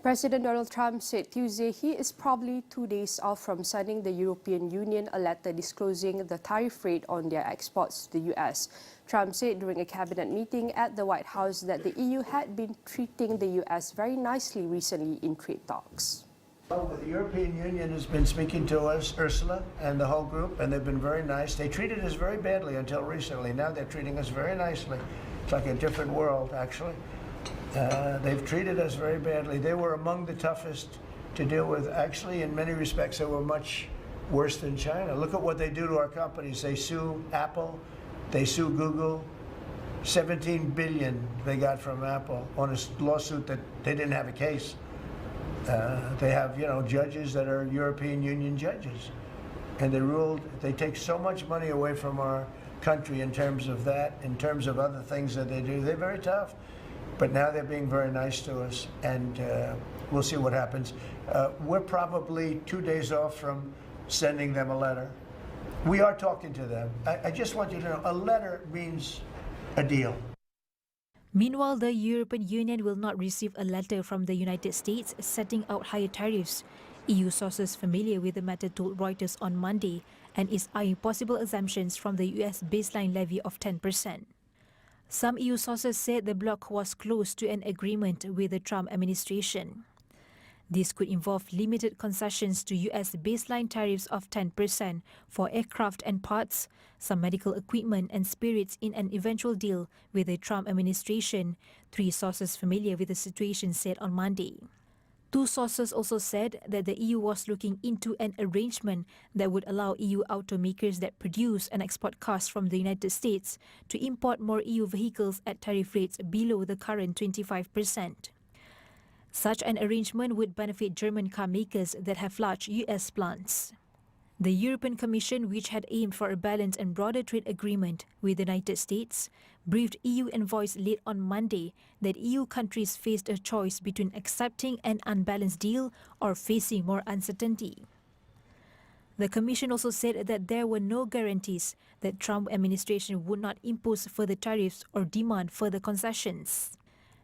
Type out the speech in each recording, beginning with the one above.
President Donald Trump said Tuesday he is probably 2 days off from sending the European Union a letter disclosing the tariff rate on their exports to the U.S. Trump said during a cabinet meeting at the White House that the EU had been treating the U.S. very nicely recently in trade talks. Well, the European Union has been speaking to us, Ursula and the whole group, and they've been very nice. They treated us very badly until recently. Now they're treating us very nicely. It's like a different world, actually. They've treated us very badly. They were among the toughest to deal with. Actually, in many respects, they were much worse than China. Look at what they do to our companies. They sue Apple, they sue Google. 17 billion they got from Apple on a lawsuit that they didn't have a case. They have, judges that are European Union judges, and they ruled. They take so much money away from our country in terms of that, in terms of other things that they do. They're very tough. But now they're being very nice to us, and we'll see what happens. We're probably 2 days off from sending them a letter. We are talking to them. I just want you to know, a letter means a deal. Meanwhile, the European Union will not receive a letter from the United States setting out higher tariffs. EU sources familiar with the matter told Reuters on Monday and is eyeing possible exemptions from the US baseline levy of 10%. Some EU sources said the bloc was close to an agreement with the Trump administration. This could involve limited concessions to US baseline tariffs of 10% for aircraft and parts, some medical equipment and spirits in an eventual deal with the Trump administration, three sources familiar with the situation said on Monday. Two sources also said that the EU was looking into an arrangement that would allow EU automakers that produce and export cars from the United States to import more EU vehicles at tariff rates below the current 25%. Such an arrangement would benefit German car makers that have large US plants. The European Commission, which had aimed for a balanced and broader trade agreement with the United States, briefed EU envoys late on Monday that EU countries faced a choice between accepting an unbalanced deal or facing more uncertainty. The Commission also said that there were no guarantees that Trump administration would not impose further tariffs or demand further concessions.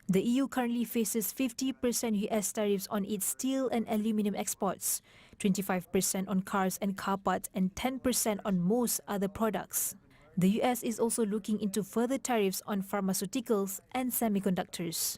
The EU currently faces 50% US tariffs on its steel and aluminium exports, 25% on cars and car parts, and 10% on most other products. The US is also looking into further tariffs on pharmaceuticals and semiconductors.